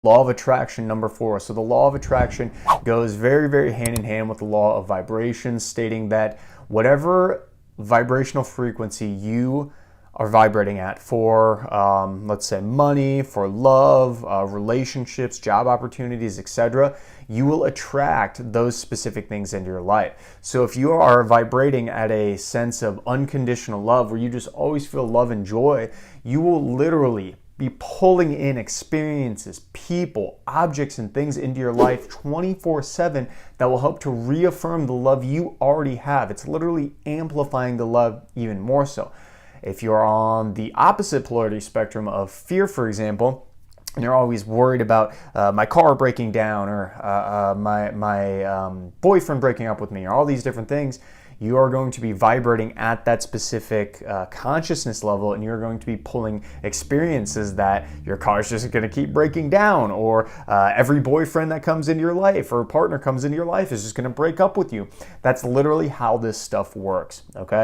Law of attraction number 4. So the law of attraction goes very, very hand in hand with the law of vibrations, stating that whatever vibrational frequency you are vibrating at for, let's say, money, for love, relationships, job opportunities, etc., you will attract those specific things into your life. So if you are vibrating at a sense of unconditional love, where you just always feel love and joy, you will literally be pulling in experiences, people, objects, and things into your life 24/7 that will help to reaffirm the love you already have. It's literally amplifying the love even more so. If you're on the opposite polarity spectrum of fear, for example, and you're always worried about my car breaking down, or my boyfriend breaking up with me, or all these different things, you are going to be vibrating at that specific consciousness level, and you're going to be pulling experiences that your car is just going to keep breaking down, or every boyfriend that comes into your life or partner comes into your life is just going to break up with you. That's literally how this stuff works, okay?